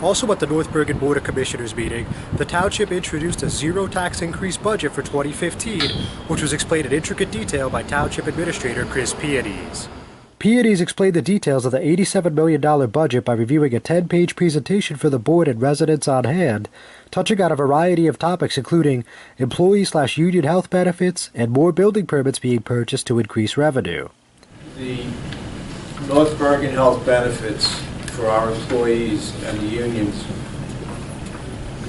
Also at the North Bergen Board of Commissioners meeting, the Township introduced a zero tax increase budget for 2015, which was explained in intricate detail by Township Administrator Pianese. Pianese explained the details of the $87 million budget by reviewing a 10-page presentation for the board and residents on hand, touching on a variety of topics including employee/union health benefits and more building permits being purchased to increase revenue. The North Bergen health benefits for our employees and the unions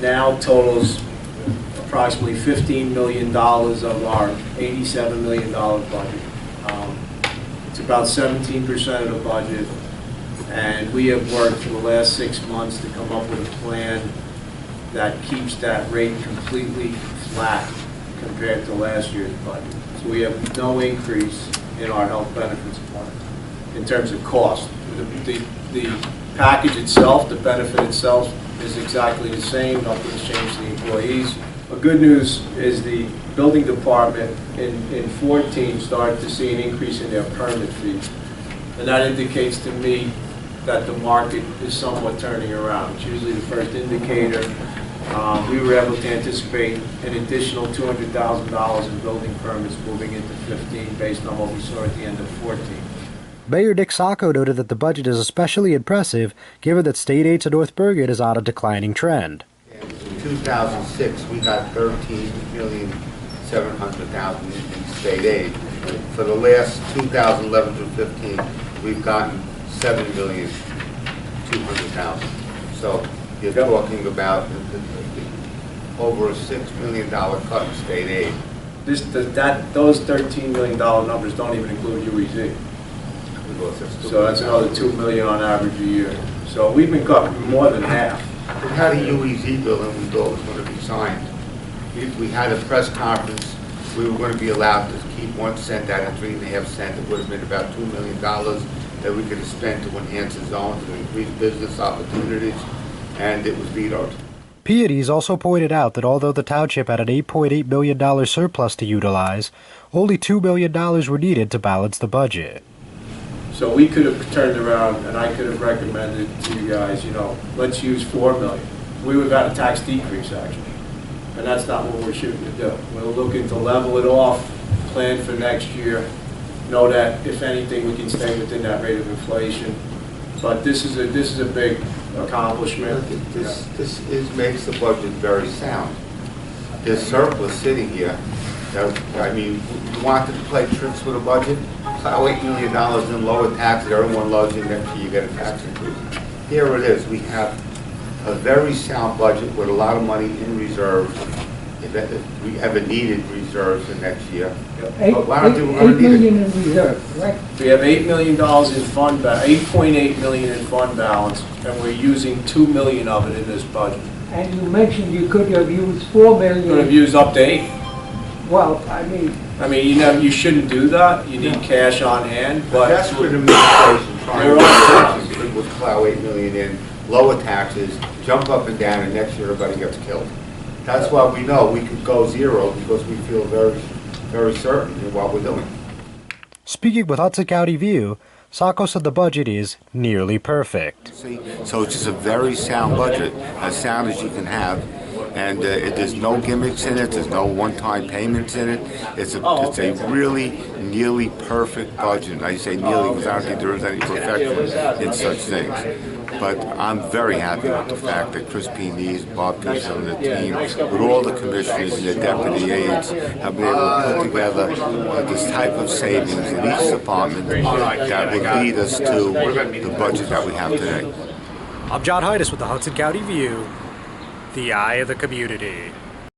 now totals approximately $15 million of our $87 million budget. It's about 17% of the budget, and we have worked for the last 6 months to come up with a plan that keeps that rate completely flat compared to last year's budget. So we have no increase in our health benefits plan in terms of cost. The package itself, the benefit itself, is exactly the same. Nothing's changed to the employees. The good news is the building department in 14 started to see an increase in their permit fees. And that indicates to me that the market is somewhat turning around. It's usually the first indicator. We were able to anticipate an additional $200,000 in building permits moving into 15 based on what we saw at the end of 14. Mayor Sacco noted that the budget is especially impressive given that state aid to North Bergen is on a declining trend. In 2006, we got $13,700,000 in state aid. For the last 2011 through 15, we've gotten $7,200,000. So you're talking about over a $6 million cut in state aid. Those $13 million numbers don't even include UEZ. So that's another $2 million on average a year. So we've been cutting more than half. We had a UEZ bill and we thought it was going to be signed. We had a press conference. We were going to be allowed to keep 1 cent out of 3.5 cents. It would have been about $2 million that we could have spent to enhance the zone, to increase business opportunities, and it was vetoed. Pianese also pointed out that although the township had an $8.8 million surplus to utilize, only $2 million were needed to balance the budget. So we could have turned around and I could have recommended to you guys, let's use $4 million. We would have had a tax decrease actually. And that's not what we're shooting to do. We're looking to level it off, plan for next year, know that if anything we can stay within that rate of inflation. But this is a big accomplishment. This makes the budget very sound. There's surplus sitting here. I mean, you wanted to play tricks with a budget? Plow $8 million in lower taxes, everyone loves you, next year you get a tax increase. Here it is. We have a very sound budget with a lot of money in reserves. If we ever needed reserves for next year. But why don't we $8 million in reserve, right? We have $8 million in fund balance, $8.8 million in fund balance, and we're using $2 million of it in this budget. And you mentioned you could have used $4 million. Could have used up to 8. Well, I mean, you shouldn't do that. You need cash on hand, but that's what administration trying to do. Would plow $8 million in, lower taxes, jump up and down, and next year everybody gets killed. That's why we know we could go zero because we feel very, very certain in what we're doing. Speaking with Hudson County View, Sacco said the budget is nearly perfect. So it's just a very sound budget, as sound as you can have. And there's no gimmicks in it. There's no one-time payments in it. It's a really nearly perfect budget. I say nearly because I don't think there is any perfection in such things. But I'm very happy with the fact that Pianese, Bob Pearson, and the team, with all the commissioners and their deputy aides, have been able to put together this type of savings in each department that will lead us to the budget that we have today. I'm John Heides with the Hudson County View, the eye of the community.